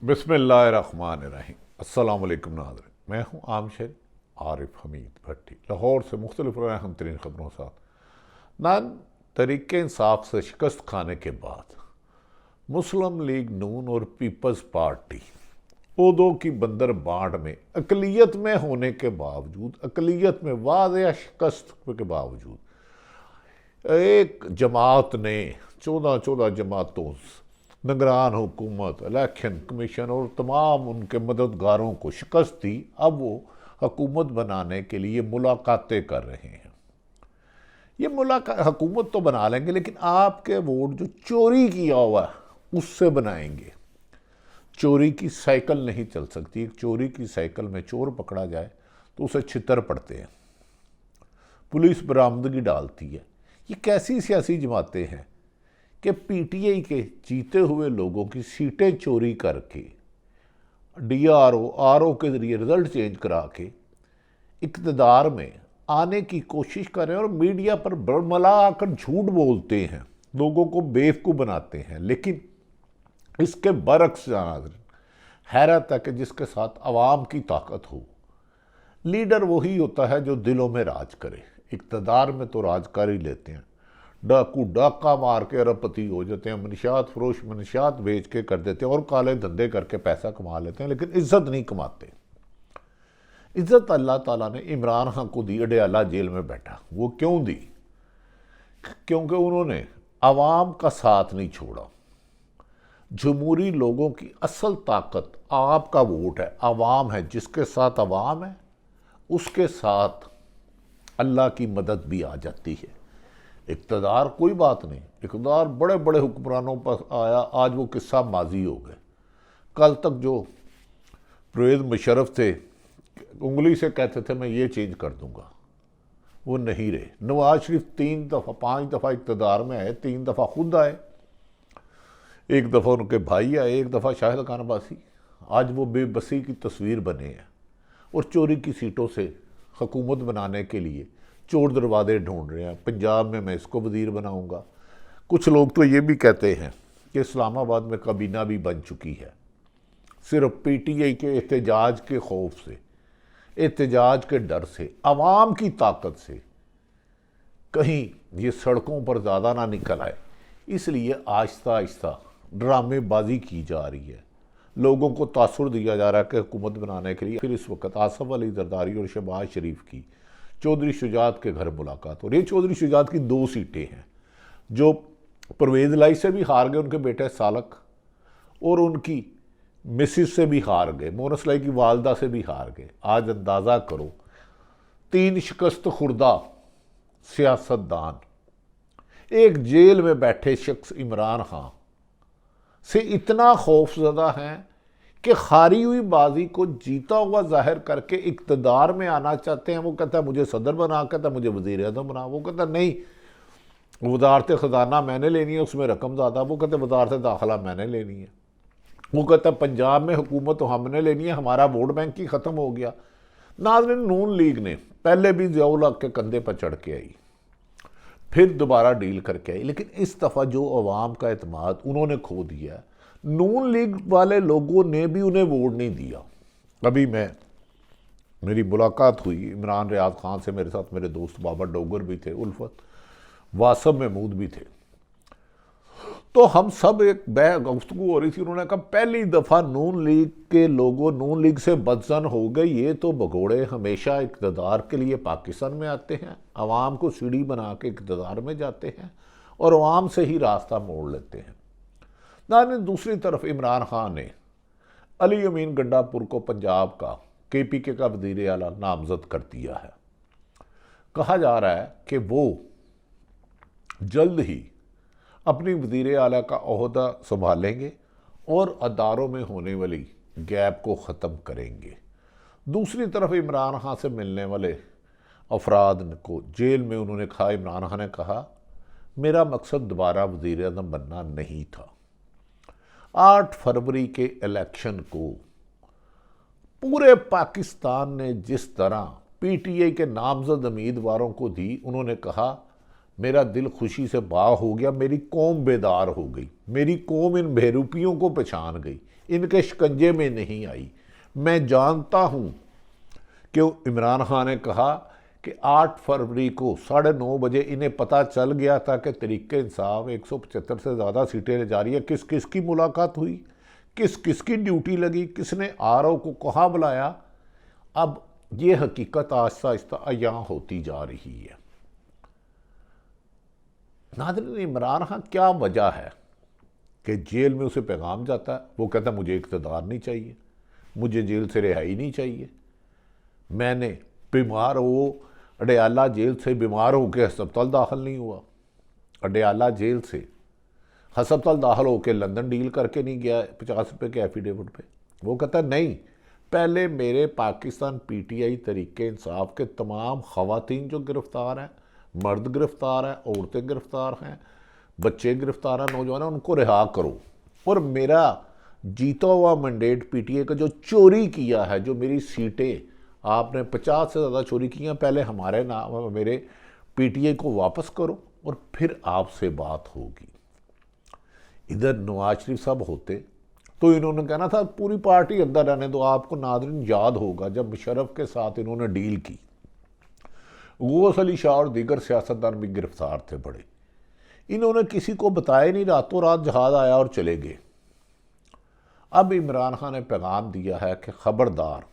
बिस्मिल्लाहिर्रहमानिर्रहीम। अस्सलाम वालेकुम नाज़रीन, मैं हूँ आम शहरी आरिफ हमीद भट्टी, लाहौर से मुख्तलिफ अहम तरीन ख़बरों के साथ। नान तरीके इंसाफ से शिकस्त खाने के बाद मुस्लिम लीग नून और पीपल्स पार्टी ओहदों की बंदर बांट में अकलियत में होने के बावजूद, अकलियत में वाज़ेह शिकस्त के बावजूद, एक जमात ने 14 जमातों, निगरान हुकूमत, इलेक्शन कमीशन और तमाम उनके मददगारों को शिकस्त दी। अब वो हुकूमत बनाने के लिए मुलाकातें कर रहे हैं। ये मुलाकात हुकूमत तो बना लेंगे, लेकिन आपके वोट जो चोरी किया हुआ है उससे बनाएंगे। चोरी की साइकिल नहीं चल सकती। एक चोरी की साइकिल में चोर पकड़ा जाए तो उसे छितर पड़ते हैं, पुलिस बरामदगी डालती है। ये कैसी सियासी जमातें हैं कि पीटीआई के जीते हुए लोगों की सीटें चोरी करके डीआरओ आरओ के ज़रिए रिज़ल्ट चेंज करा के इक़्तिदार में आने की कोशिश कर रहे हैं और मीडिया पर बरमला आकर झूठ बोलते हैं, लोगों को बेवकूफ़ बनाते हैं। लेकिन इसके बरक्स नाज़रीन, हैरत है कि जिसके साथ अवाम की ताकत हो, लीडर वही होता है जो दिलों में राज करे। इक़्तिदार में तो राज कर ही लेते हैं, डाकू डाका मार के अरबपति हो जाते हैं, मनशियात फरोश मनशियात बेच के कर देते हैं और काले धंधे करके पैसा कमा लेते हैं, लेकिन इज्जत नहीं कमाते। इज्जत अल्लाह ताला ने इमरान खान को दी, अडयाला जेल में बैठा। वो क्यों दी? क्योंकि उन्होंने अवाम का साथ नहीं छोड़ा। जमहूरी लोगों की असल ताकत आपका वोट है, अवाम है। जिसके साथ अवाम है उसके साथ अल्लाह की मदद भी आ जाती है। इक़्तिदार कोई बात नहीं, इक़्तिदार बड़े बड़े हुक्मरानों पर आया, आज वो किस्सा माजी हो गए। कल तक जो परवेज़ मुशर्रफ थे, उंगली से कहते थे मैं ये चेंज कर दूंगा, वो नहीं रहे। नवाज शरीफ 5 दफ़ा इक़्तिदार में आए, 3 दफ़ा खुद आए, एक दफ़ा उनके भाई आए, एक दफ़ा शाहिद खान अब्बासी। आज वो बेबसी की तस्वीर बने हैं और चोरी की सीटों से हुकूमत बनाने के लिए चोर दरवाजे ढूंढ रहे हैं। पंजाब में मैं इसको वज़ीर बनाऊंगा। कुछ लोग तो ये भी कहते हैं कि इस्लामाबाद में काबीना भी बन चुकी है। सिर्फ पीटीआई के एहतजाज के खौफ से, एहतजाज के डर से, अवाम की ताकत से कहीं ये सड़कों पर ज़्यादा ना निकल आए, इसलिए आहिस्ता आहिस्ता ड्रामेबाजी की जा रही है। लोगों को तासुर दिया जा रहा है कि हुकूमत बनाने के लिए। फिर इस वक्त आसफ अली जरदारी और शहबाज शरीफ की चौधरी शुजात के घर मुलाकात। और ये चौधरी शुजात की 2 सीटें हैं जो परवेज़ लाई से भी हार गए, उनके बेटे सालक, और उनकी मिसिस से भी हार गए, मोनस लाई की वालदा से भी हार गए। आज अंदाज़ा करो, 3 शिकस्त खुर्दा सियासतदान एक जेल में बैठे शख्स इमरान खान से इतना खौफजदा हैं कि हारी हुई बाजी को जीता हुआ जाहिर करके इक़्तिदार में आना चाहते हैं। वो कहता है मुझे सदर बना, कहता है मुझे वज़ीर आज़म बना। वो कहता है नहीं, वजारत ख़जाना मैंने लेनी है, उसमें रकम ज़्यादा। वो कहते हैं वजारत दाखिला मैंने लेनी है। वो कहता है पंजाब में हुकूमत तो हमने लेनी है, हमारा वोट बैंक ही ख़त्म हो गया। नाज़रीन, नून लीग ने पहले भी ज़ियाउल हक़ के कंधे पर चढ़ के आई, फिर दोबारा डील करके आई, लेकिन इस दफ़ा जो अवाम का एतमाद उन्होंने खो दिया। नून लीग वाले लोगों ने भी उन्हें वोट नहीं दिया। अभी मेरी मुलाकात हुई इमरान रियाज खान से, मेरे साथ मेरे दोस्त बाबा डोगर भी थे, उल्फत वासब महमूद भी थे। तो हम सब एक गुफ्तगू हो रही थी। उन्होंने कहा पहली दफ़ा नून लीग के लोगों नून लीग से बदजन हो गए। ये तो भगोड़े हमेशा इक़्तिदार के लिए पाकिस्तान में आते हैं, अवाम को सीढ़ी बना के इक़्तिदार में जाते हैं और अवाम से ही रास्ता मोड़ लेते हैं ना। दूसरी तरफ इमरान खान ने अली अमीन गंडापुर को पंजाब का केपीके का वज़ीर आला नामज़द कर दिया है। कहा जा रहा है कि वो जल्द ही अपनी वज़ीर आला का ओहदा संभालेंगे और अदारों में होने वाली गैप को ख़त्म करेंगे। दूसरी तरफ इमरान खान से मिलने वाले अफराद को जेल में उन्होंने कहा, इमरान खान ने कहा मेरा मकसद दोबारा वज़ीर आज़म बनना नहीं था। 8 फरवरी के इलेक्शन को पूरे पाकिस्तान ने जिस तरह पीटीआई के नामजद उम्मीदवारों को दी, उन्होंने कहा मेरा दिल खुशी से बाग हो गया, मेरी कौम बेदार हो गई, मेरी कौम इन बेरूपियों को पहचान गई। इनके शिकंजे में नहीं आई। मैं जानता हूँ कि इमरान खान ने कहा कि 8 फरवरी को 9:30 बजे इन्हें पता चल गया था कि तहरीक इंसाफ 175 से ज़्यादा सीटें ले जा रही है। किस किस की मुलाकात हुई, किस किस की ड्यूटी लगी, किसने आरओ को कहाँ बुलाया। अब ये हकीकत आहिस्ता आहिस्ता अयां होती जा रही है। नाज़रीन, इमरान खान क्या वजह है कि जेल में उसे पैगाम जाता है, वो कहता है मुझे इक़्तिदार नहीं चाहिए, मुझे जेल से रिहाई नहीं चाहिए, मैंने बीमार हो अडयाला जेल से बीमार होकर हस्पताल दाखिल नहीं हुआ, अडयाला जेल से हस्पताल दाखिल होकर लंदन डील करके नहीं गया 50 रुपये के एफिडेविट पे। वो कहता नहीं, पहले मेरे पाकिस्तान पीटीआई तहरीक इंसाफ के तमाम ख़वातीन जो गिरफ़्तार हैं, मर्द गिरफ़्तार हैं, औरतें गिरफ़्तार हैं, बच्चे गिरफ़्तार हैं, नौजवान हैं, उनको रिहा करो। और मेरा जीता हुआ मैंडेट पीटीआई का जो चोरी किया है, जो मेरी सीटें आपने 50 से ज़्यादा चोरी की हैं, पहले हमारे नाम मेरे पीटीआई को वापस करो और फिर आपसे बात होगी। इधर नवाज शरीफ साहब होते तो इन्होंने कहना था पूरी पार्टी अंदर रहने दो। आपको नाज़रीन याद होगा जब मुशर्रफ के साथ इन्होंने डील की, गौस अली शाह और दीगर सियासतदान भी गिरफ्तार थे बड़े, इन्होंने किसी को बताया नहीं, रातों रात जहाज आया और चले गए। अब इमरान खान ने पैगाम दिया है कि खबरदार,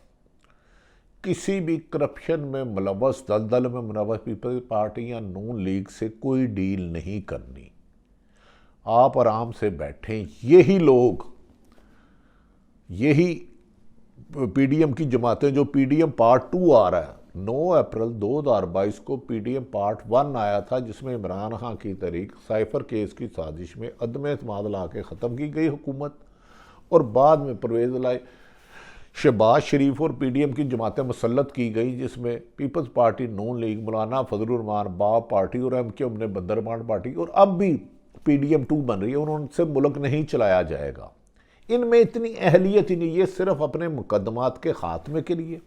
किसी भी करप्शन में मुलव्वस दलदल में मुलव्वस पीपल्स पार्टी या नून लीग से कोई डील नहीं करनी। आप आराम से बैठें। यही लोग, यही पीडीएम की जमातें, जो पीडीएम पार्ट 2 आ रहा है, 9 अप्रैल 2022 को पीडीएम पार्ट 1 आया था, जिसमें इमरान खान की तहरीक साइफर केस की साजिश में अदम एतमाद ला के ख़त्म की गई हुकूमत, और बाद में परवेज़ लाई शहबाज शरीफ और पीडीएम की जमातें मुसल्लत की गई, जिसमें पीपल्स पार्टी, नून लीग, मौलाना फजलुर रहमान, बाब पार्टी और एमक्यूएम ने बंदरबान पार्टी, और अब भी पीडीएम 2 बन रही है। उनसे मुल्क नहीं चलाया जाएगा। इनमें इतनी अहलियत ही नहीं, ये सिर्फ अपने मुकदमात के खात्मे के लिए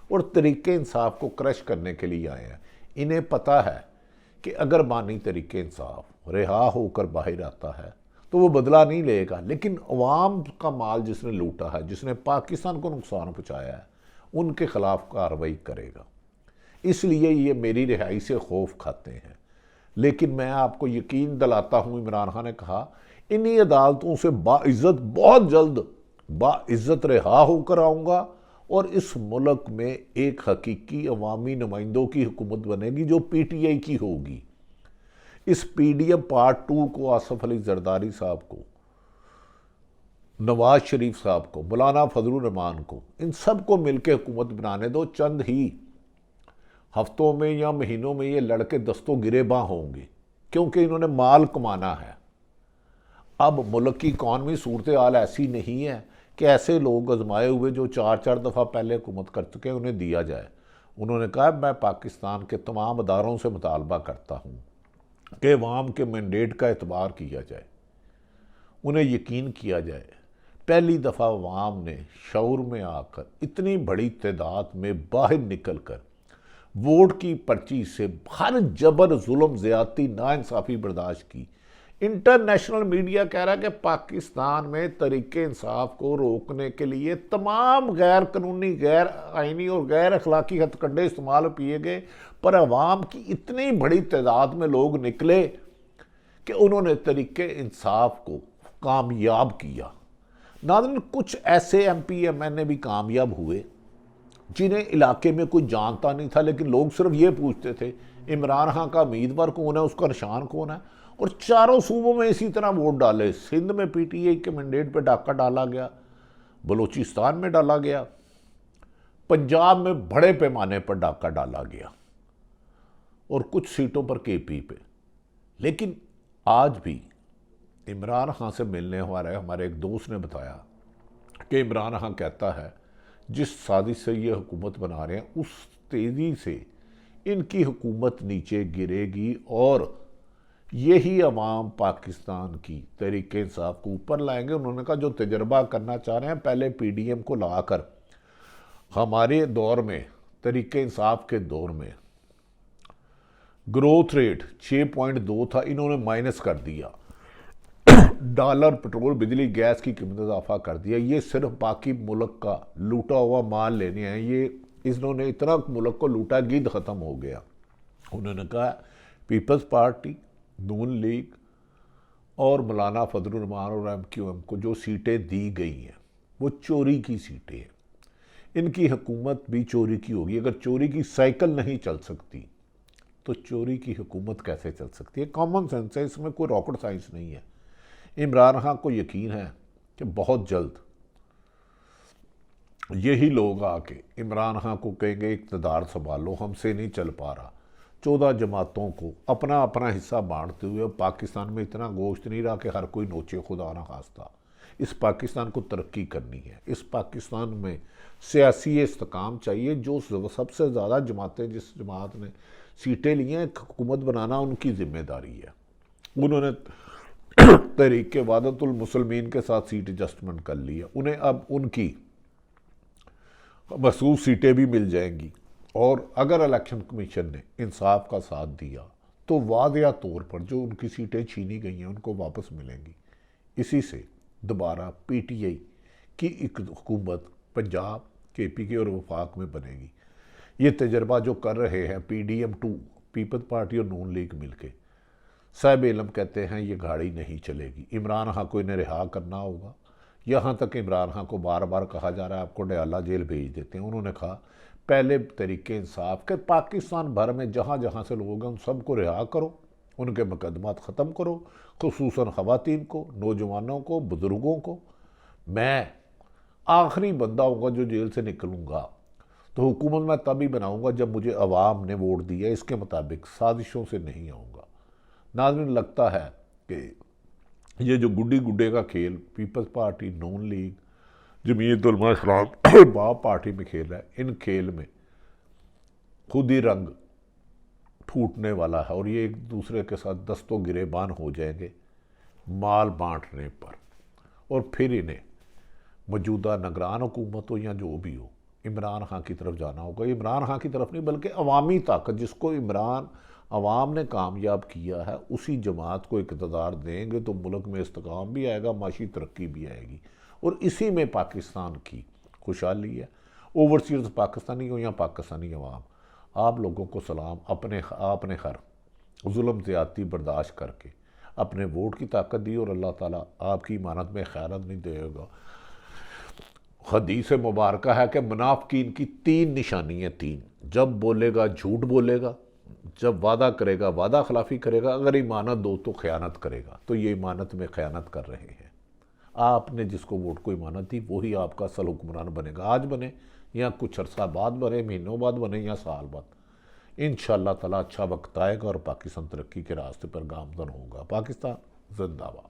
और तहरीक इंसाफ को क्रश करने के लिए आए हैं। इन्हें पता है कि अगर बानी तहरीक इंसाफ रिहा होकर बाहर आता है तो वो बदला नहीं लेगा, लेकिन अवाम का माल जिसने लूटा है, जिसने पाकिस्तान को नुकसान पहुँचाया है, उनके खिलाफ कार्रवाई करेगा। इसलिए ये मेरी रिहाई से खौफ खाते हैं। लेकिन मैं आपको यकीन दिलाता हूँ, इमरान खान ने कहा इन्हीं अदालतों से बाइज़्ज़त बहुत जल्द बाइज़्ज़त रिहा होकर आऊँगा और इस मुल्क में एक हकीकी अवामी नुमाइंदों की हुकूमत बनेगी जो पीटीआई की होगी। इस पीडीएम पार्ट 2 को आसिफ अली जरदारी साहब को, नवाज शरीफ साहब को, मौलाना फजलुर रहमान को, इन सब को मिलकर हुकूमत बनाने दो। चंद ही हफ्तों में या महीनों में ये लड़के दस्तों गिरेबां होंगे, क्योंकि इन्होंने माल कमाना है। अब मुल्क की इकॉनमी सूरत हाल ऐसी नहीं है कि ऐसे लोग आजमाए हुए जो 4-4 दफ़ा पहले हुकूमत कर चुके हैं उन्हें दिया जाए। उन्होंने कहा मैं पाकिस्तान के तमाम अदारों से मुतालबा करता हूँ कि अवाम के मैंडेट का एतबार किया जाए, उन्हें यकीन किया जाए। पहली दफ़ा अवाम ने शऊर में आकर इतनी बड़ी तादाद में बाहर निकल कर वोट की पर्ची से हर जबर, जुल्म, ज़्यादती, नाइंसाफ़ी बर्दाश्त की। इंटरनेशनल मीडिया कह रहा है कि पाकिस्तान में तहरीक इंसाफ को रोकने के लिए तमाम गैर कानूनी, गैर आइनी और गैर अखलाकी हथकंडे इस्तेमाल किए गए, पर अवाम की इतनी बड़ी तादाद में लोग निकले कि उन्होंने तहरीक इंसाफ को कामयाब किया। नाज़रीन, कुछ ऐसे MP MNA भी कामयाब हुए जिन्हें इलाके में कोई जानता नहीं था, लेकिन लोग सिर्फ ये पूछते थे इमरान खान का उम्मीदवार कौन है, उसका निशान कौन है, और चारों सूबों में इसी तरह वोट डाले। सिंध में पीटीआई के मैंडेट पे डाका डाला गया, बलूचिस्तान में डाला गया, पंजाब में बड़े पैमाने पर डाका डाला गया और कुछ सीटों पर KP पे। लेकिन आज भी इमरान खान से मिलने हमारे एक दोस्त ने बताया कि इमरान खान कहता है जिस साजिश से ये हुकूमत बना रहे हैं उस तेज़ी से इनकी हुकूमत नीचे गिरेगी और यही अवाम पाकिस्तान की तहरीक इंसाफ को ऊपर लाएंगे। उन्होंने कहा जो तजर्बा करना चाह रहे हैं, पहले पीडीएम को लाकर हमारे दौर में, तहरीक इंसाफ के दौर में ग्रोथ रेट 6.2 था, इन्होंने माइनस कर दिया डॉलर, पेट्रोल, बिजली, गैस की कीमत इजाफा कर दिया। ये सिर्फ बाकी मुल्क का लूटा हुआ माल लेने हैं। ये इन्होंने इतना मुल्क को लूटा, गिद्ध ख़त्म हो गया। उन्होंने कहा पीपल्स पार्टी, नून लीग और मौलाना फजलुर रहमान और MQM को जो सीटें दी गई हैं वो चोरी की सीटें हैं। इनकी हुकूमत भी चोरी की होगी। अगर चोरी की साइकिल नहीं चल सकती तो चोरी की हुकूमत कैसे चल सकती है? कॉमन सेंस है, इसमें कोई रॉकेट साइंस नहीं है। इमरान खान को यकीन है कि बहुत जल्द यही लोग आके इमरान खान को कहेंगे इक़्तिदार संभालो, हमसे नहीं चल पा रहा। 14 जमातों को अपना अपना हिस्सा बांटते हुए पाकिस्तान में इतना गोश्त नहीं रहा कि हर कोई नोचे, खुदा ना खास्ता। इस पाकिस्तान को तरक्की करनी है। इस पाकिस्तान में सियासी इस्तेकाम चाहिए। जो सबसे ज़्यादा जमातें, जिस जमात ने सीटें ली हैं, हुकूमत बनाना उनकी जिम्मेदारी है। उन्होंने तहरीक वहदतुल मुस्लिमीन के साथ सीट एडजस्टमेंट कर ली है। उन्हें अब उनकी मखसूस सीटें भी मिल जाएंगी। और अगर इलेक्शन कमीशन ने इंसाफ का साथ दिया तो वाज़िया तौर पर जो उनकी सीटें छीनी गई हैं उनको वापस मिलेंगी। इसी से दोबारा PTI की एक हुकूमत पंजाब, KPK और वफाक में बनेगी। ये तजर्बा जो कर रहे हैं PDM2, पीपल्स पार्टी और नून लीग मिलके, साहिब इलम कहते हैं ये गाड़ी नहीं चलेगी। इमरान खान को इन्हें रिहा करना होगा। यहाँ तक इमरान खान को बार बार कहा जा रहा है आपको डयाला जेल भेज देते हैं। उन्होंने कहा पहले तरीके इंसाफ के पाकिस्तान भर में जहाँ जहाँ से लोग हैं उन सबको रिहा करो, उनके मुकदमात ख़त्म करो, खुसूसन ख़वातीन को, नौजवानों को, बुज़ुर्गों को। मैं आखिरी बंदा होगा जो जेल से निकलूँगा तो हुकूमत मैं तभी बनाऊँगा जब मुझे अवाम ने वोट दिया, इसके मुताबिक साजिशों से नहीं आऊँगा। नाज़रीन, लगता है कि ये जो गुड्डी गुड्डे का खेल पीपल्स पार्टी, नून लीग, जमीयत उलमा इस्लाम बाप पार्टी में खेल रहा है, इन खेल में खुद ही रंग फूटने वाला है और ये एक दूसरे के साथ दस्तों गिरेबान हो जाएंगे माल बांटने पर। और फिर इन्हें मौजूदा निगरान हुकूमत हो या जो भी हो, इमरान खान की तरफ जाना होगा। इमरान खान की तरफ नहीं बल्कि अवामी ताकत, जिसको अवाम ने कामयाब किया है, उसी जमात को इक़्तिदार देंगे तो मुल्क में इस्तेकाम भी आएगा, माशी तरक्की भी आएगी। और इसी में पाकिस्तान की खुशहाली है। ओवरसीज पाकिस्तानी हो या पाकिस्तानी अवाम, आप लोगों को सलाम। आपने हर जुल्म ज़्यादती बर्दाश्त करके अपने वोट की ताकत दी और अल्लाह ताला आपकी इमानत में खैरत नहीं देगा। हदीस मुबारक है कि मुनाफिकीन की 3 निशानी है। 3, जब बोलेगा झूठ बोलेगा, जब वादा करेगा वादा खिलाफी करेगा, अगर इमानत दो तो ख़यानत करेगा। तो ये इमानत में ख़यानत कर रहे हैं। आपने जिसको वोट को इमानत दी वही आपका असल हुक्मरान बनेगा। आज बने या कुछ अरसा बाद बने, महीनों बाद बने या साल बाद, इंशाअल्लाह ताला अच्छा वक्त आएगा और पाकिस्तान तरक्की के रास्ते पर गामजन होगा। पाकिस्तान जिंदाबाद।